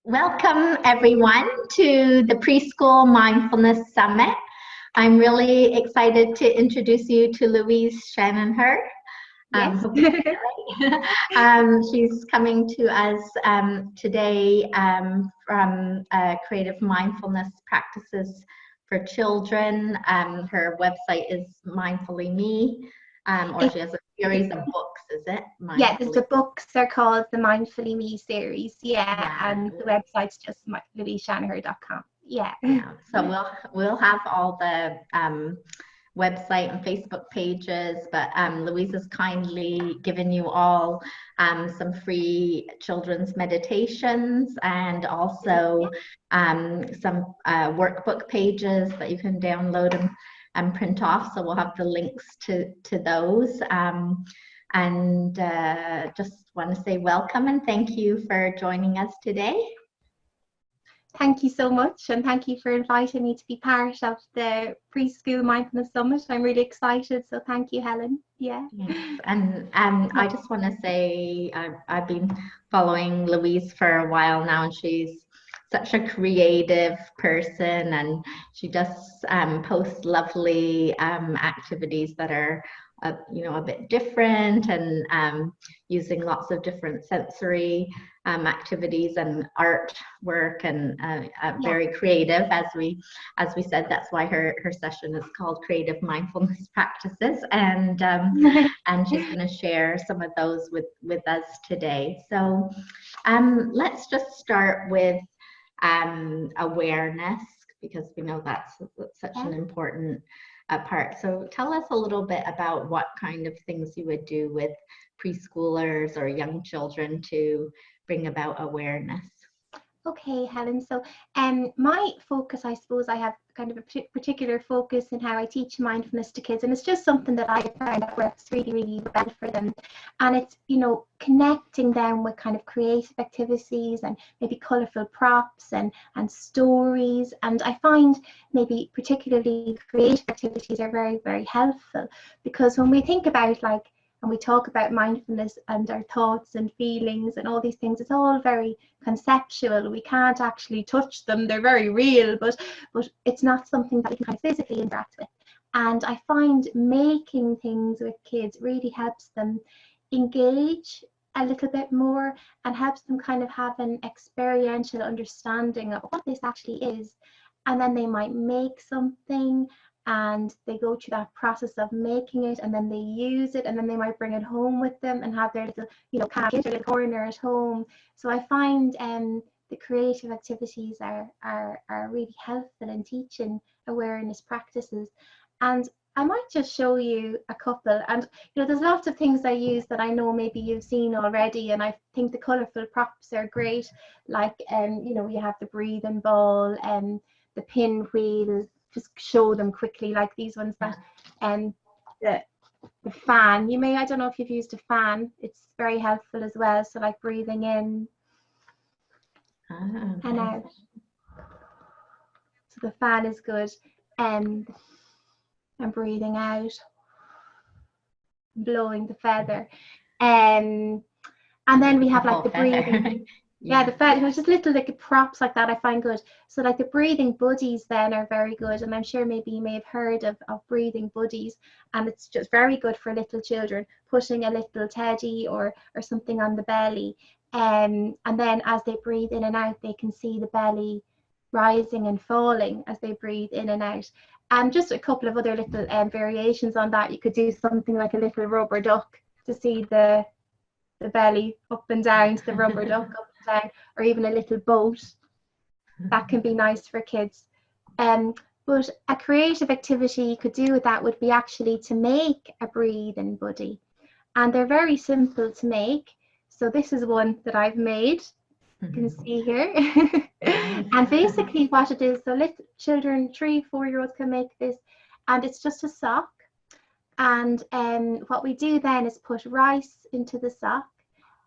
Welcome everyone to the Preschool Mindfulness Summit. I'm really excited to introduce you to Louise Shanagher. Yes. She's coming to us today from Creative Mindfulness Practices for Children. Her website is Mindfully Me, or she has a series of books, is it? Yeah, the books are called the Mindfully Me series. Yeah, and the website's just louiseshanagher.com. Yeah. So we'll have all the website and Facebook pages, but Louise has kindly given you all some free children's meditations and also some workbook pages that you can download and print off. So we'll have the links to those. And just want to say welcome and thank you for joining us today. Thank you so much, and thank you for inviting me to be part of the Preschool Mindfulness Summit. I'm really excited, so thank you, Helen. Yeah. Yes. And I just want to say I've been following Louise for a while now, and she's such a creative person, and she just posts lovely activities that are a bit different, and using lots of different sensory activities and artwork, and very creative, as we said. That's why her session is called Creative Mindfulness Practices, and and she's going to share some of those with us today. So let's just start with awareness, because we know that's such an important part. So tell us a little bit about what kind of things you would do with preschoolers or young children to bring about awareness. Okay, Helen. So my focus, I suppose I have kind of a particular focus in how I teach mindfulness to kids, and it's just something that I found that works really, really well for them. And it's, connecting them with kind of creative activities and maybe colourful props and stories. And I find maybe particularly creative activities are very, very helpful, because when we think about and we talk about mindfulness and our thoughts and feelings and all these things, it's all very conceptual. We can't actually touch them. They're very real, but it's not something that we can kind of physically interact with. And I find making things with kids really helps them engage a little bit more and helps them kind of have an experiential understanding of what this actually is. And then they might make something, and they go through that process of making it, and then they use it, and then they might bring it home with them and have their little cabinet or little corner at home. So I find the creative activities are really helpful in teaching awareness practices. And I might just show you a couple, and there's lots of things I use that I know maybe you've seen already, and I think the colourful props are great, like we have the breathing ball and the pinwheel. Just show them quickly, like these ones that the fan. I don't know if you've used a fan. It's very helpful as well. So like breathing in and out. So the fan is good. And breathing out, blowing the feather. And then we have like the breathing. Yeah, the feather, just little like props like that I find good. So like the breathing buddies then are very good, and I'm sure maybe you may have heard of breathing buddies, and it's just very good for little children, putting a little teddy or something on the belly, and then as they breathe in and out, they can see the belly rising and falling as they breathe in and out. And just a couple of other little variations on that. You could do something like a little rubber duck to see the belly up and down, to the rubber duck up and down, or even a little boat. That can be nice for kids. But a creative activity you could do with that would be actually to make a breathing buddy. And they're very simple to make. So this is one that I've made. You can see here. And basically what it is, so little children, 3-4-year-olds can make this, and it's just a sock. And what we do then is put rice into the sock.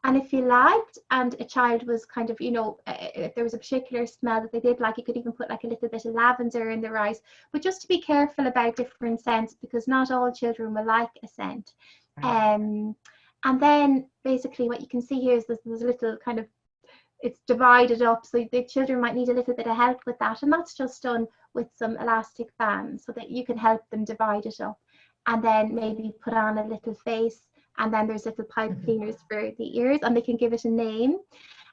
And if you liked, and a child was kind of, if there was a particular smell that they did like, you could even put like a little bit of lavender in the rice. But just to be careful about different scents, because not all children will like a scent. And then basically what you can see here is there's a little kind of it's divided up, so the children might need a little bit of help with that, and that's just done with some elastic bands so that you can help them divide it up, and then maybe put on a little face, and then there's little pipe cleaners for the ears, and they can give it a name.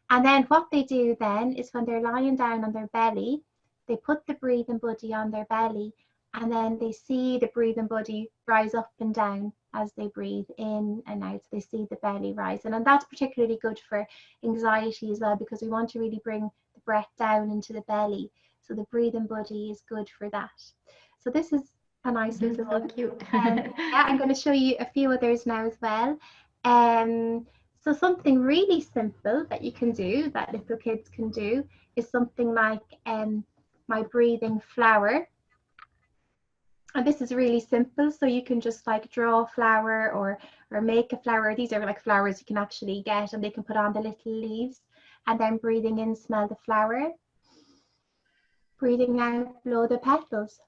And then what they do then is when they're lying down on their belly, they put the breathing buddy on their belly, and then they see the breathing buddy rise up and down as they breathe in and out. So they see the belly rising, and that's particularly good for anxiety as well, because we want to really bring the breath down into the belly. So the breathing buddy is good for that. So this is a nice little so cute. yeah, I'm going to show you a few others now as well. So something really simple that you can do, that little kids can do, is something like my breathing flower. And this is really simple, so you can just like draw a flower or make a flower. These are like flowers you can actually get, and they can put on the little leaves, and then breathing in, smell the flower. Breathing out, blow the petals.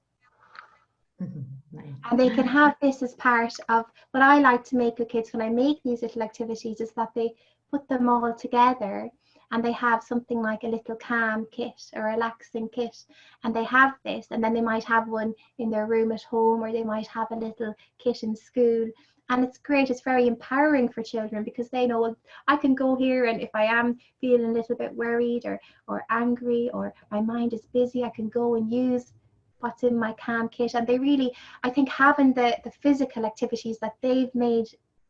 Nice. And they can have this as part of what I like to make with kids when I make these little activities, is that they put them all together, and they have something like a little calm kit or relaxing kit, and they have this, and then they might have one in their room at home, or they might have a little kit in school. And it's great, it's very empowering for children, because they know, well, I can go here, and if I am feeling a little bit worried or angry, or my mind is busy, I can go and use what's in my calm kit. And they really, I think having the physical activities that they've made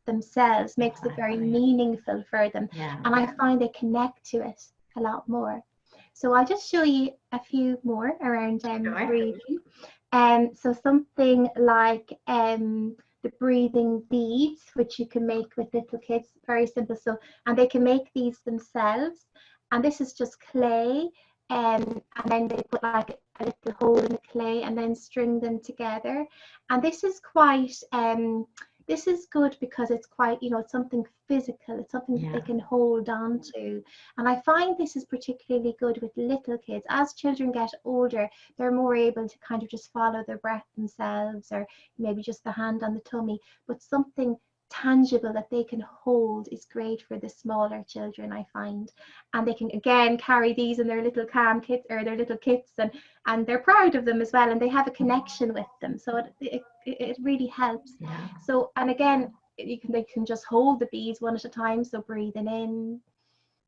themselves makes it very meaningful for them. And I find they connect to it a lot more. So I'll just show you a few more around breathing. So something like the breathing beads, which you can make with little kids, very simple. So, and they can make these themselves, and this is just clay, and then they put like a little hole in the clay and then string them together. And this is quite this is good because it's quite, you know, it's something physical, it's something that they can hold on to. And I find this is particularly good with little kids. As children get older, they're more able to kind of just follow their breath themselves, or maybe just the hand on the tummy, but something tangible that they can hold is great for the smaller children, I find. And they can again carry these in their little calm kits or their little kits, and they're proud of them as well, and they have a connection with them, so it really helps. So, and again, they can just hold the beads one at a time, so breathing in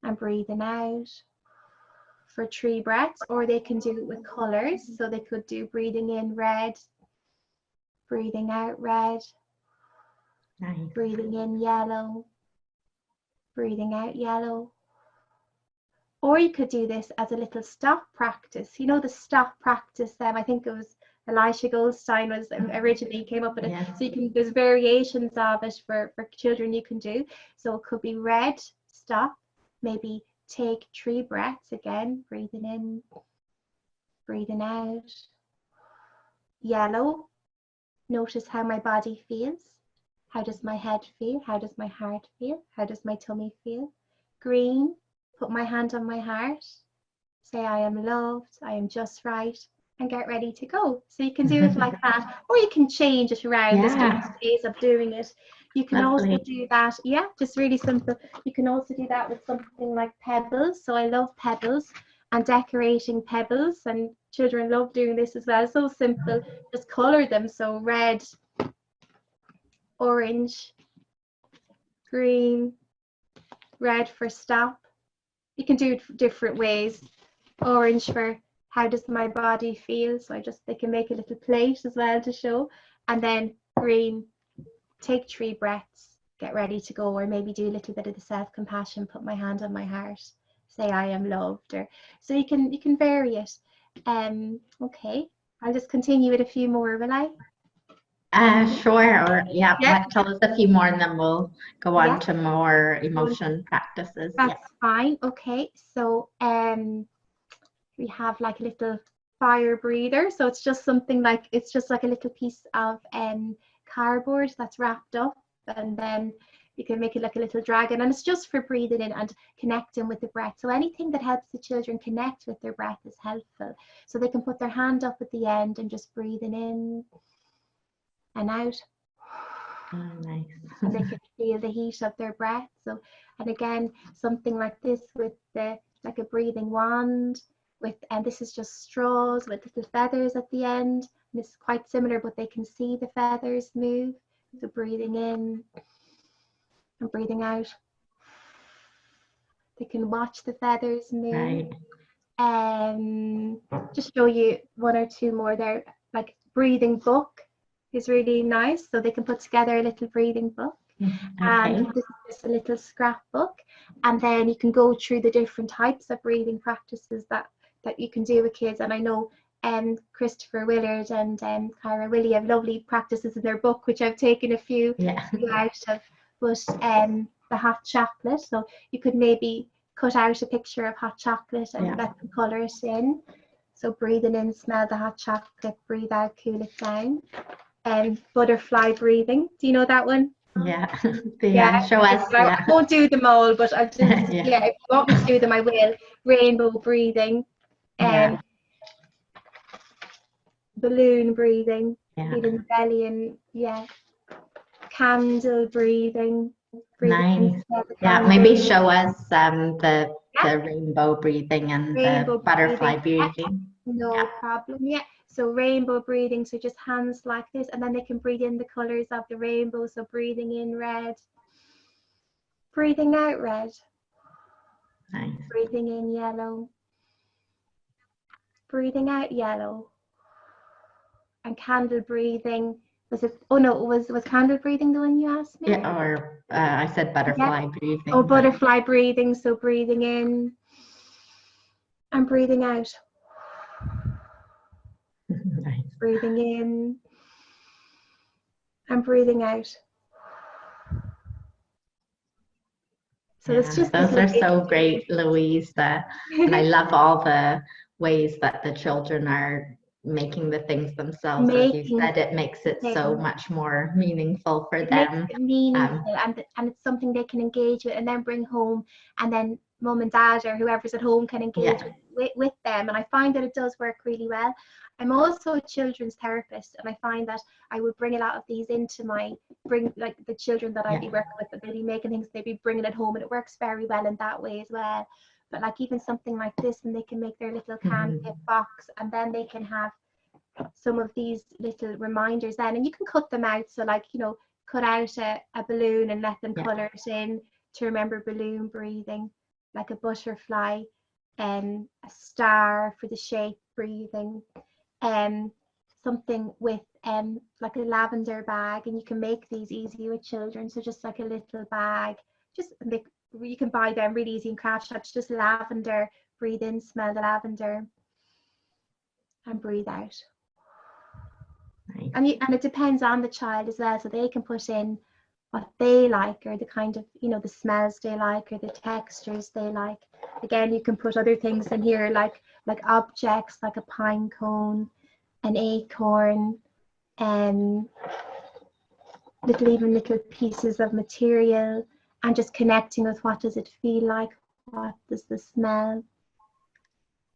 and breathing out for 3 breaths, or they can do it with colors, so they could do breathing in red, breathing out red. Nice. Breathing in yellow, breathing out yellow. Or you could do this as a little stop practice. You know, the stop practice, I think it was Elisha Goldstein was originally came up with it. So you can, there's variations of it for children you can do. So it could be red, stop, maybe take 3 breaths again, breathing in, breathing out. Yellow, notice how my body feels. How does my head feel? How does my heart feel? How does my tummy feel? Green, put my hand on my heart. Say, I am loved, I am just right, and get ready to go. So you can do it like that, or you can change it around. There's different ways of doing it. You can also do that, just really simple. You can also do that with something like pebbles. So I love pebbles and decorating pebbles, and children love doing this as well. So simple, just color them. So red, orange, green, red for stop. You can do it different ways. Orange for how does my body feel, so they can make a little plate as well to show. And then green, take 3 breaths, get ready to go, or maybe do a little bit of the self-compassion, put my hand on my heart, say I am loved. Or so you can vary it. Okay, I'll just continue with a few more, will I? Sure. Or tell us a few more, and then we'll go on to more emotion practices. That's fine. Okay, so we have like a little fire breather. So it's just something like, it's just like a little piece of cardboard that's wrapped up, and then you can make it like a little dragon, and it's just for breathing in and connecting with the breath. So anything that helps the children connect with their breath is helpful. So they can put their hand up at the end and just breathing in and out. Oh, nice. And they can feel the heat of their breath. So, and again, something like this with the like a breathing wand with, and this is just straws with little feathers at the end. And it's quite similar, but they can see the feathers move. So breathing in and breathing out. They can watch the feathers move. Right. Just show you one or two more there. Like breathing book is really nice. So they can put together a little breathing book. Okay. And this is just a little scrapbook. And then you can go through the different types of breathing practices that you can do with kids. And I know Christopher Willard and Kyra Willie have lovely practices in their book, which I've taken a few out of. But the hot chocolate, so you could maybe cut out a picture of hot chocolate and let them colour it in. So breathing in, smell the hot chocolate, breathe out, cool it down. Butterfly breathing, do you know that one? Show us. I won't do them all, but I'll just if you want me to do them, I will. Rainbow breathing, balloon breathing, feeling the belly, and candle breathing. Nice. Maybe show us the rainbow breathing and the butterfly breathing. No problem. So rainbow breathing, so just hands like this, and then they can breathe in the colors of the rainbow. So breathing in red, breathing out red. Nice. Breathing in yellow, breathing out yellow. And candle breathing, was candle breathing the one you asked me? Or I said butterfly breathing. Oh, butterfly breathing, so breathing in and breathing out. Nice. Breathing in and breathing out. So it's just those are so great, Louise. And I love all the ways that the children are making the things themselves. As you said, it makes it so much more meaningful for them. Makes it meaningful, and it's something they can engage with and then bring home, and then mum and dad or whoever's at home can engage with them. And I find that it does work really well. I'm also a children's therapist, and I find that I would bring a lot of these into like the children that I'd be working with, that they'd be making things, they'd be bringing it home, and it works very well in that way as well. But like even something like this, and they can make their little candy box, and then they can have some of these little reminders then, and you can cut them out. So like, cut out a balloon and let them colour it in to remember balloon breathing, like a butterfly, and a star for the shape breathing, something with like a lavender bag, and you can make these easy with children. So just like a little bag, you can buy them really easy in craft shops, just lavender, breathe in, smell the lavender, and breathe out. Nice. And it depends on the child as well, so they can put in what they like, or the kind of, the smells they like, or the textures they like. Again, you can put other things in here, like objects, like a pine cone, an acorn, and little pieces of material, and just connecting with what does it feel like, what does the smell,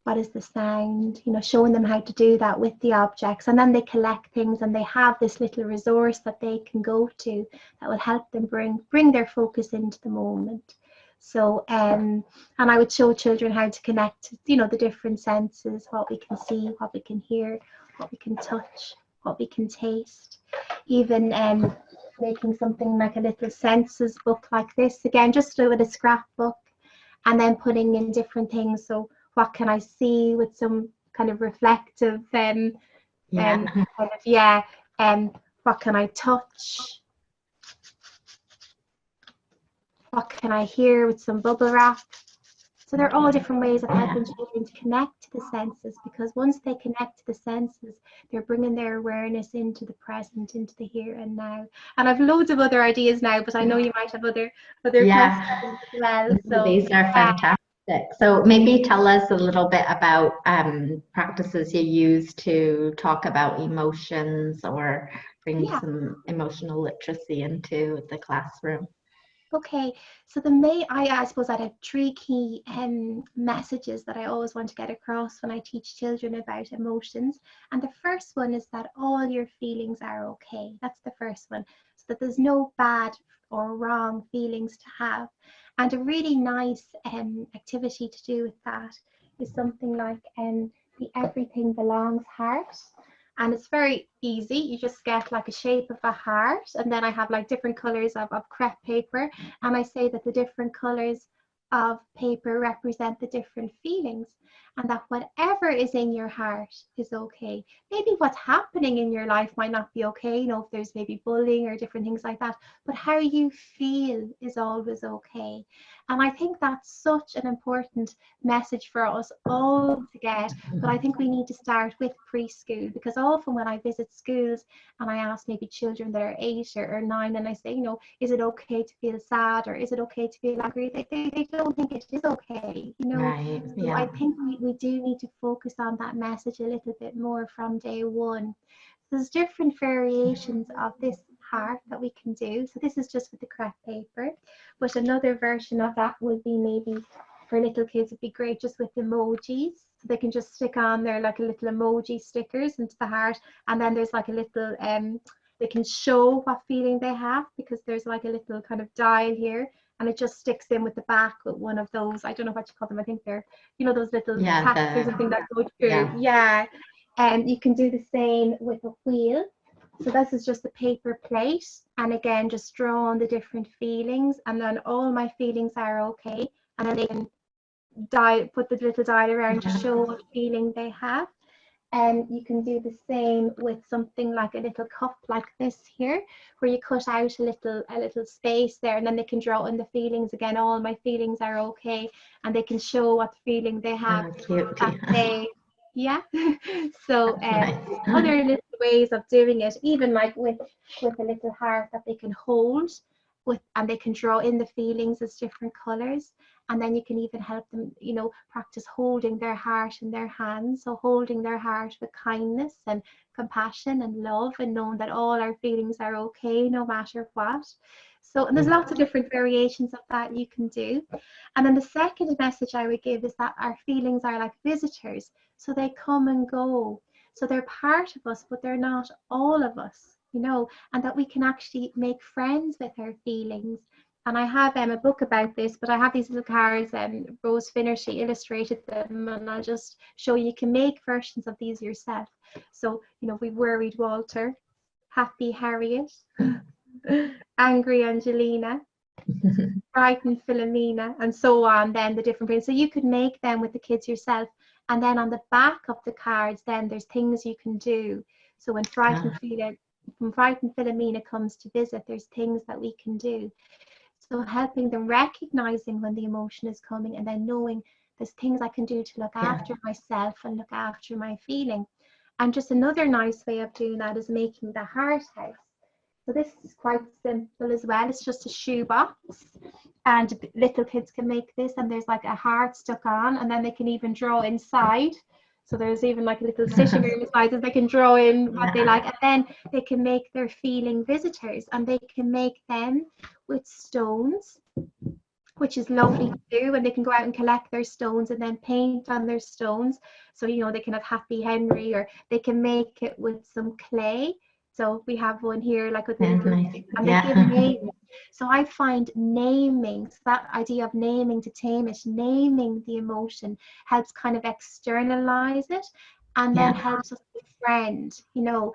what is the sound, showing them how to do that with the objects. And then they collect things, and they have this little resource that they can go to that will help them bring their focus into the moment. So and I would show children how to connect, the different senses, what we can see, what we can hear, what we can touch, what we can taste. Even making something like a little senses book like this, again, just with a scrapbook, and then putting in different things. So what can I see, with some kind of reflective what can I touch, what can I hear, with some bubble wrap. So there are all different ways of helping children to connect to the senses, because once they connect to the senses, they're bringing their awareness into the present, into the here and now. And I've loads of other ideas now, but I know you might have other questions as well. So these are fantastic. So maybe tell us a little bit about practices you use to talk about emotions, or bring some emotional literacy into the classroom. Okay, so I suppose I have three key messages that I always want to get across when I teach children about emotions. And the first one is that all your feelings are okay. That's the first one. So that there's no bad or wrong feelings to have. And a really nice activity to do with that is something like the Everything Belongs heart. And it's very easy. You just get like a shape of a heart, and then I have like different colors of crepe paper, and I say that the different colors of paper represent the different feelings, and that whatever is in your heart is okay. Maybe what's happening in your life might not be okay, you know, if there's maybe bullying or different things like that, but how you feel is always okay. And I think that's such an important message for us all to get. But I think we need to start with preschool, because often when I visit schools and I ask maybe children that are 8 or 9, and I say, you know, is it okay to feel sad, or is it okay to feel angry? They don't think it is okay, you know. Right. So Yeah. I think we do need to focus on that message a little bit more from day one. There's different variations of this heart that we can do. So this is just with the crepe paper, but another version of that would be maybe for little kids, it'd be great just with emojis. So they can just stick on there like a little emoji stickers into the heart, and then there's like a little they can show what feeling they have, because there's like a little kind of dial here, and it just sticks in with the back with one of those, I don't know what you call them, I think they're, you know, those little tacks or something that go through. Yeah. And you can do the same with a wheel. So this is just a paper plate, and again just draw on the different feelings, and then all my feelings are okay, and then they can put the little dial around to show what feeling they have. And you can do the same with something like a little cup like this here, where you cut out a little space there, and then they can draw in the feelings again. All my feelings are okay, and they can show what feeling they have that day. Yeah. So other little ways of doing it, even like with a little heart that they can hold with, and they can draw in the feelings as different colors. And then you can even help them, you know, practice holding their heart in their hands. So holding their heart with kindness and compassion and love, and knowing that all our feelings are okay no matter what. So, and there's lots of different variations of that you can do. And then the second message I would give is that our feelings are like visitors. So they come and go. So they're part of us, but they're not all of us, you know, and that we can actually make friends with our feelings. And I have a book about this, but I have these little cards, and Rose Finner, she illustrated them, and I'll just show you can make versions of these yourself. So, you know, we worried Walter, happy Harriet, angry Angelina, frightened Philomena, and so on, then the different prints. So you could make them with the kids yourself. And then on the back of the cards, then there's things you can do. So when frightened Philomena comes to visit, there's things that we can do. So helping them recognizing when the emotion is coming, and then knowing there's things I can do to look after myself and look after my feeling. And just another nice way of doing that is making the heart house. So this is quite simple as well. It's just a shoebox, and little kids can make this, and there's like a heart stuck on, and then they can even draw inside. So there's even like a little sitting room inside that they can draw in what they like, and then they can make their feeling visitors, and they can make them with stones, which is lovely to do, and they can go out and collect their stones and then paint on their stones. So, you know, they can have Happy Henry, or they can make it with some clay. So we have one here like with the little, and they give names. So I find naming, so that idea of naming to tame it, naming the emotion helps kind of externalize it, and then helps us befriend, you know,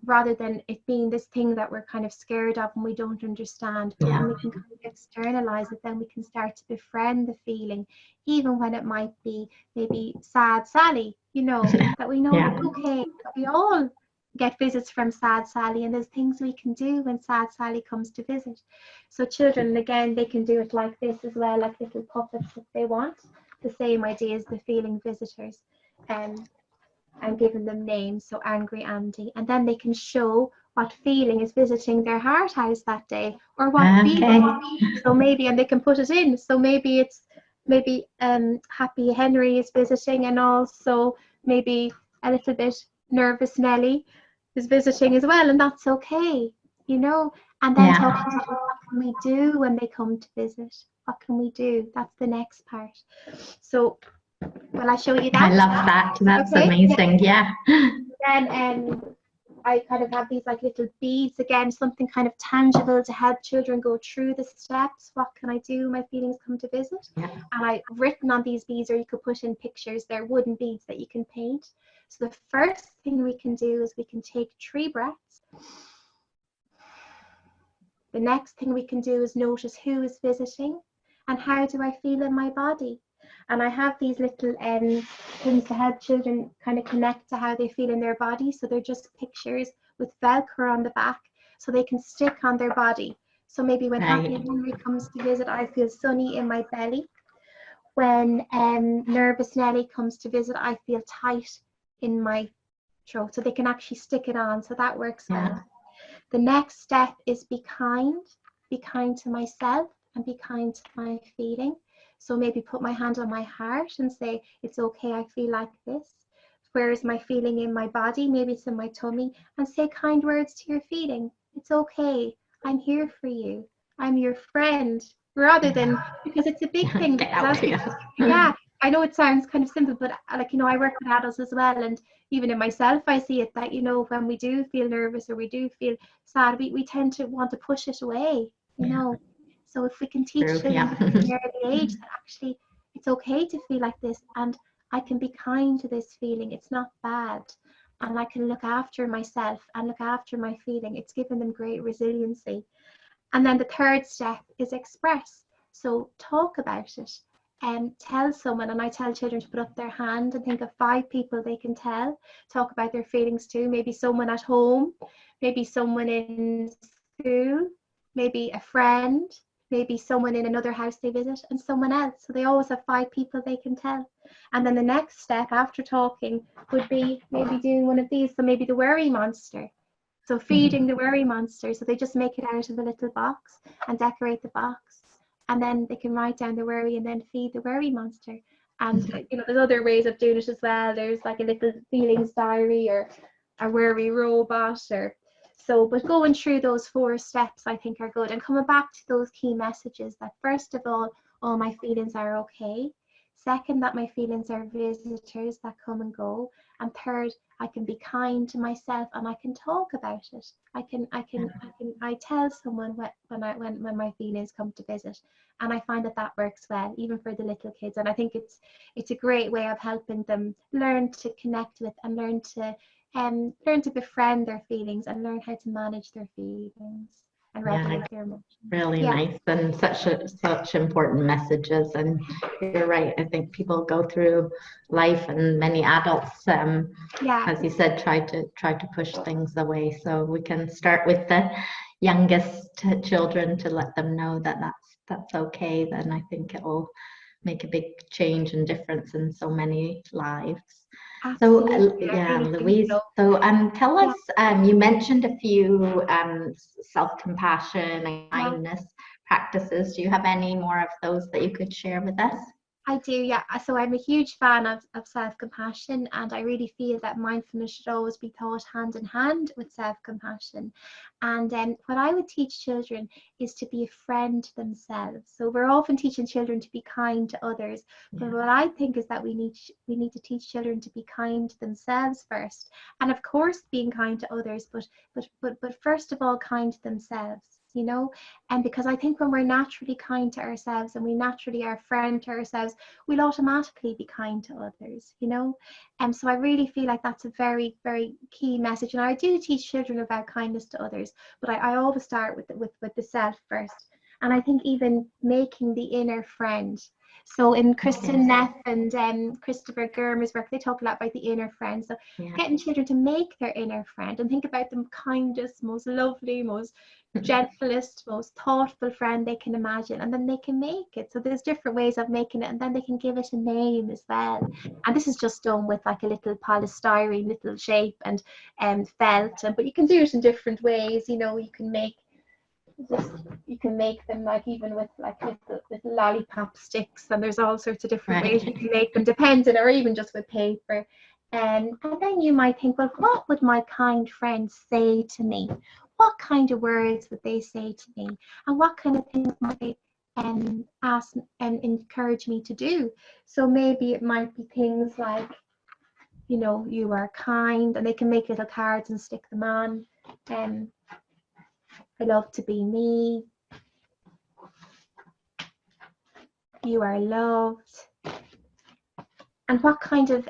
rather than it being this thing that we're kind of scared of and we don't understand. But when we can kind of externalize it, then we can start to befriend the feeling, even when it might be maybe sad Sally, you know, that we know it's okay, that we all get visits from sad Sally, and there's things we can do when sad Sally comes to visit. So children, again, they can do it like this as well, like little puppets if they want. The same idea as the feeling visitors, and giving them names. So angry Andy, and then they can show what feeling is visiting their heart house that day, or what feeling. So maybe, and they can put it in. So maybe it's Happy Henry is visiting, and also maybe a little bit nervous Nelly is visiting as well, and that's okay, you know. And then talking about what can we do when they come to visit? What can we do? That's the next part. So will I show you that? I love that. That's okay. Amazing. Yeah. Then I kind of have these like little beads, again, something kind of tangible to help children go through the steps. What can I do? My feelings come to visit. Yeah. And I've written on these beads, or you could put in pictures. They're wooden beads that you can paint. So the first thing we can do is we can take 3 breaths. The next thing we can do is notice who is visiting and how do I feel in my body. And I have these little things to help children kind of connect to how they feel in their body. So they're just pictures with Velcro on the back so they can stick on their body. So maybe when Happy Henry comes to visit, I feel sunny in my belly. When Nervous Nelly comes to visit, I feel tight in my throat. So they can actually stick it on. So that works well. The next step is be kind to myself and be kind to my feeling. So maybe put my hand on my heart and say, it's okay, I feel like this. Where is my feeling in my body? Maybe it's in my tummy. And say kind words to your feeling. It's okay, I'm here for you. I'm your friend. Rather than, because it's a big thing. Yeah, I know it sounds kind of simple, but like, you know, I work with adults as well. And even in myself, I see it that, you know, when we do feel nervous or we do feel sad, we tend to want to push it away, you know. So if we can teach children at an early age that actually it's okay to feel like this, and I can be kind to this feeling, it's not bad, and I can look after myself and look after my feeling, it's given them great resiliency. And then the third step is express. So talk about it and tell someone. And I tell children to put up their hand and think of 5 people they can talk about their feelings to. Maybe someone at home, maybe someone in school, maybe a friend, maybe someone in another house they visit, and someone else. So they always have 5 people they can tell. And then the next step after talking would be maybe doing one of these. So maybe the worry monster. So feeding the worry monster. So they just make it out of a little box and decorate the box. And then they can write down the worry and then feed the worry monster. And you know, there's other ways of doing it as well. There's like a little feelings diary or a worry robot or so, but going through those 4 steps I think are good. And coming back to those key messages that first of all my feelings are okay. Second, that my feelings are visitors that come and go. And third, I can be kind to myself and I can talk about it. I tell someone when my feelings come to visit, and I find that works well, even for the little kids. And I think it's a great way of helping them learn to connect with and learn to befriend their feelings and learn how to manage their feelings and regulate their emotions. Really nice, and such important messages. And you're right, I think people go through life, and many adults as you said, try to push things away. So we can start with the youngest children to let them know that that's okay. Then I think it will make a big change and difference in so many lives. Absolutely. So Louise, so tell us, you mentioned a few self-compassion and kindness practices. Do you have any more of those that you could share with us? I do, yeah. So I'm a huge fan of self-compassion, and I really feel that mindfulness should always be taught hand in hand with self-compassion. And what I would teach children is to be a friend to themselves. So we're often teaching children to be kind to others, but what I think is that we need to teach children to be kind to themselves first, and of course being kind to others, but first of all kind to themselves. You know, and because I think when we're naturally kind to ourselves and we naturally are a friend to ourselves, we'll automatically be kind to others, you know. And so I really feel like that's a very, very key message. And I do teach children about kindness to others, but I always start with the self first. And I think even making the inner friend. So in Kristen Neff and Christopher Germer's work, they talk a lot about the inner friend. So getting children to make their inner friend and think about them kindest, most lovely, most gentlest, most thoughtful friend they can imagine, and then they can make it. So there's different ways of making it, and then they can give it a name as well. And this is just done with like a little polystyrene little shape and felt, but you can do it in different ways. You know, you can make them like even with like little lollipop sticks, and there's all sorts of different ways you can make them, depending, or even just with paper. And then you might think, well, what would my kind friend say to me? What kind of words would they say to me? And what kind of things might they ask and encourage me to do? So maybe it might be things like, you know, you are kind, and they can make little cards and stick them on. I love to be me. You are loved. And what kind of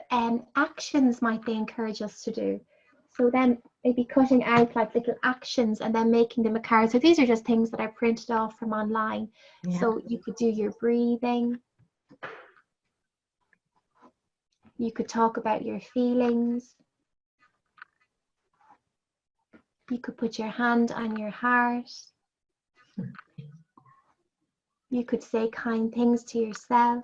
actions might they encourage us to do? So then maybe cutting out like little actions and then making them a card. So these are just things that I printed off from online. Yeah. So you could do your breathing. You could talk about your feelings. You could put your hand on your heart. You could say kind things to yourself.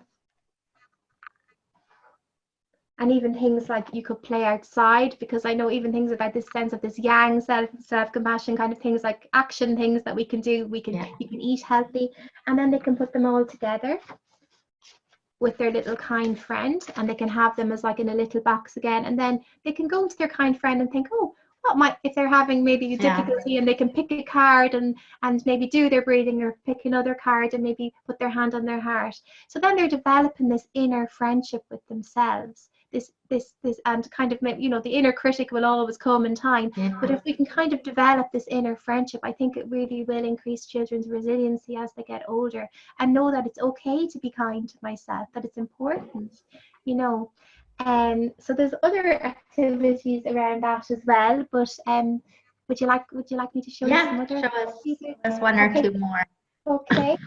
And even things like you could play outside, because I know even things about this sense of this yang self-compassion kind of things, like action things that we can do. You can eat healthy, and then they can put them all together with their little kind friend, and they can have them as like in a little box again, and then they can go to their kind friend and think, oh, what might, if they're having maybe difficulty, and they can pick a card and maybe do their breathing, or pick another card and maybe put their hand on their heart. So then they're developing this inner friendship with themselves. This and kind of, you know, the inner critic will always come in time, but if we can kind of develop this inner friendship, I think it really will increase children's resiliency as they get older, and know that it's okay to be kind to myself, that it's important, you know. So there's other activities around that as well, but would you like me to show you some other? Show us one or two more. Okay.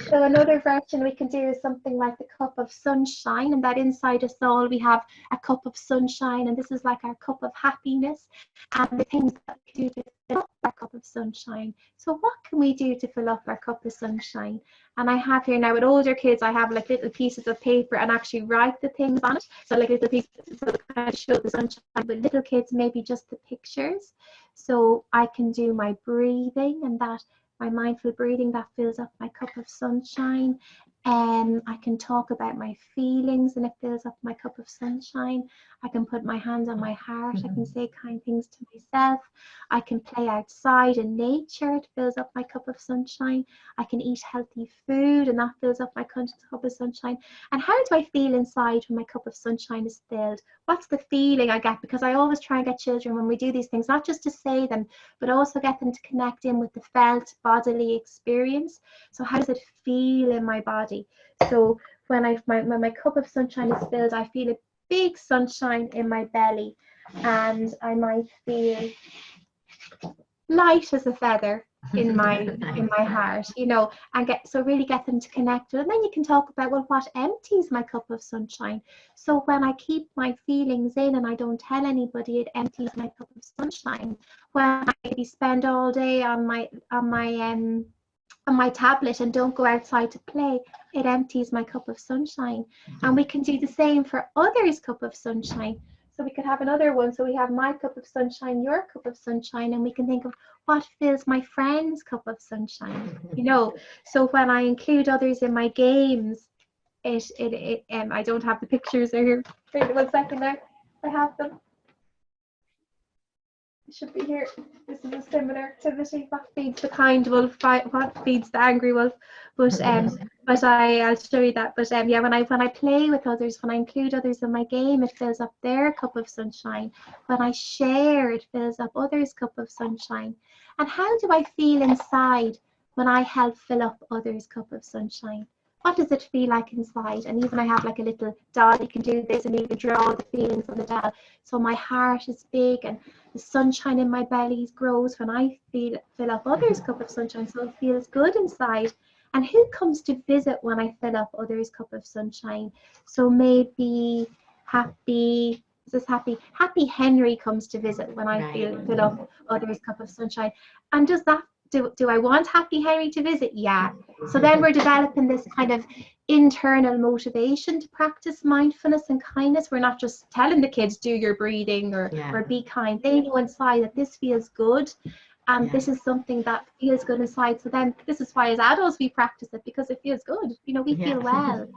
So another version we can do is something like the cup of sunshine, and that inside us all we have a cup of sunshine, and this is like our cup of happiness, and the things that we can do to fill up our cup of sunshine. So what can we do to fill up our cup of sunshine? And I have here now with older kids, I have like little pieces of paper and actually write the things on it. So like little pieces, so kind of show the sunshine. With little kids, maybe just the pictures. So I can do my breathing, and that my mindful breathing, that fills up my cup of sunshine. I can talk about my feelings, and it fills up my cup of sunshine. I can put my hands on my heart. I can say kind things to myself. I can play outside in nature. It fills up my cup of sunshine. I can eat healthy food, and that fills up my cup of sunshine. And how do I feel inside when my cup of sunshine is filled? What's the feeling I get? Because I always try and get children, when we do these things, not just to say them, but also get them to connect in with the felt bodily experience. So how does it feel in my body? So when my cup of sunshine is filled, I feel a big sunshine in my belly, and I might feel light as a feather in my heart, you know, and really get them to connect with it. And then you can talk about, well, what empties my cup of sunshine? So when I keep my feelings in and I don't tell anybody, it empties my cup of sunshine. When I maybe spend all day on my tablet and don't go outside to play, it empties my cup of sunshine. And we can do the same for others' cup of sunshine. So we could have another one. So we have my cup of sunshine, your cup of sunshine, and we can think of what fills my friend's cup of sunshine. You know, so when I include others in my games, I don't have the pictures here. Wait 1 second now. I have them. It should be here. This is a similar activity. What feeds the kind wolf? What feeds the angry wolf? But I'll show you that. But yeah, when I play with others, when I include others in my game, it fills up their cup of sunshine. When I share, it fills up others' cup of sunshine. And how do I feel inside when I help fill up others' cup of sunshine? What does it feel like inside? And even I have like a little doll. You can do this and even draw the feelings on the doll. So my heart is big, and the sunshine in my belly grows when I fill up others' cup of sunshine. So it feels good inside. And who comes to visit when I fill up others' cup of sunshine? So maybe Happy Henry comes to visit when I fill up others' cup of sunshine. And does that do I want Happy Henry to visit? Yeah. So then we're developing this kind of internal motivation to practice mindfulness and kindness. We're not just telling the kids do your breathing or be kind. They know inside that this feels good, and this is something that feels good inside. So then this is why as adults we practice it, because it feels good. You know, we feel well.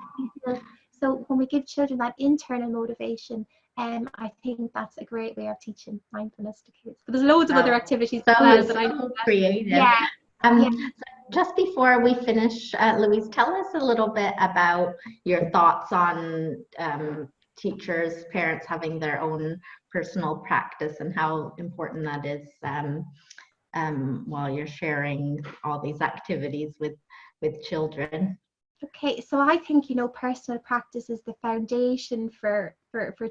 So when we give children that internal motivation, I think that's a great way of teaching mindfulness to kids. But there's loads of other activities as well that I know. Creative. Yeah. So just before we finish, Louise, tell us a little bit about your thoughts on teachers, parents having their own personal practice and how important that is while you're sharing all these activities with children. Okay, so I think, you know, personal practice is the foundation for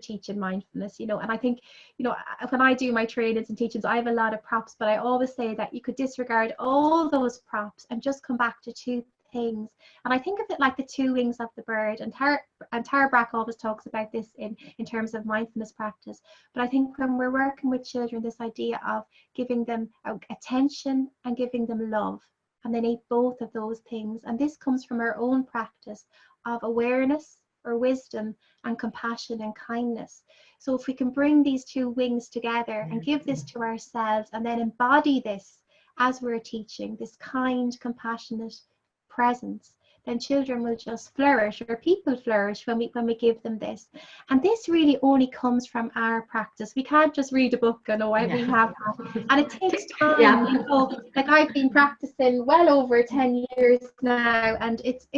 teaching mindfulness, you know, and I think, you know, when I do my trainings and teachings, I have a lot of props, but I always say that you could disregard all those props and just come back to two things. And I think of it like the two wings of the bird, and Tara Brach always talks about this in terms of mindfulness practice. But I think when we're working with children, this idea of giving them attention and giving them love, and they need both of those things. And this comes from our own practice of awareness or wisdom and compassion and kindness. So if we can bring these two wings together and give this to ourselves and then embody this as we're teaching, this kind, compassionate presence, then children will just flourish, or people flourish when we give them this. And this really only comes from our practice. We can't just read a book and we have that. And it takes time, you know, like I've been practicing well over 10 years now, and it's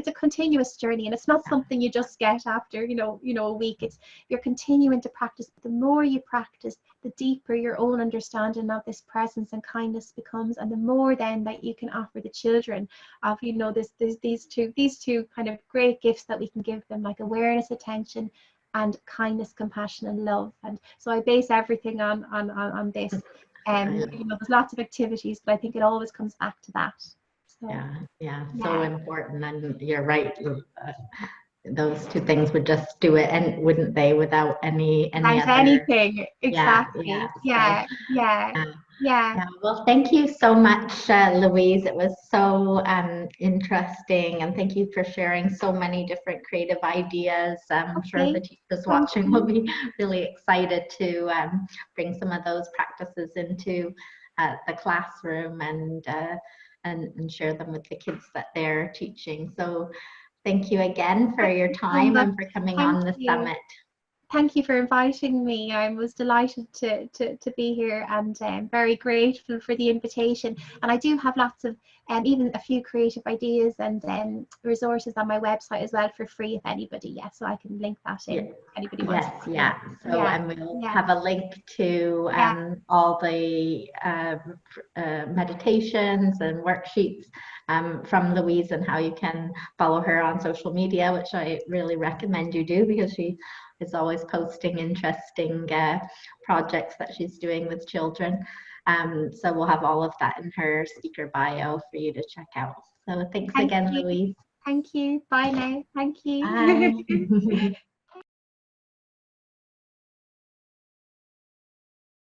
a continuous journey, and it's not something you just get after you know a week. You're continuing to practice. The more you practice, the deeper your own understanding of this presence and kindness becomes, and the more then that you can offer the children of, you know, these two kind of great gifts that we can give them, like awareness, attention, and kindness, compassion, and love. And so I base everything on this. You know, there's lots of activities, but I think it always comes back to that. So, yeah, so important. And you're right, those two things would just do it, and wouldn't they, without any other anything. Exactly. Yeah. Well, thank you so much, Louise. It was so interesting, and thank you for sharing so many different creative ideas. I'm sure the teachers watching will be really excited to bring some of those practices into the classroom and share them with the kids that they're teaching. So thank you again for your time and for coming on the summit. Thank you for inviting me. I was delighted to be here, and very grateful for the invitation. And I do have lots of even a few creative ideas and resources on my website as well for free if anybody. So I can link that in if anybody wants. So and we'll have a link to all the meditations and worksheets from Louise, and how you can follow her on social media, which I really recommend you do, because she is always posting interesting projects that she's doing with children. So we'll have all of that in her speaker bio for you to check out. So thanks again, Louise. Thank you. Bye now. Thank you. Bye.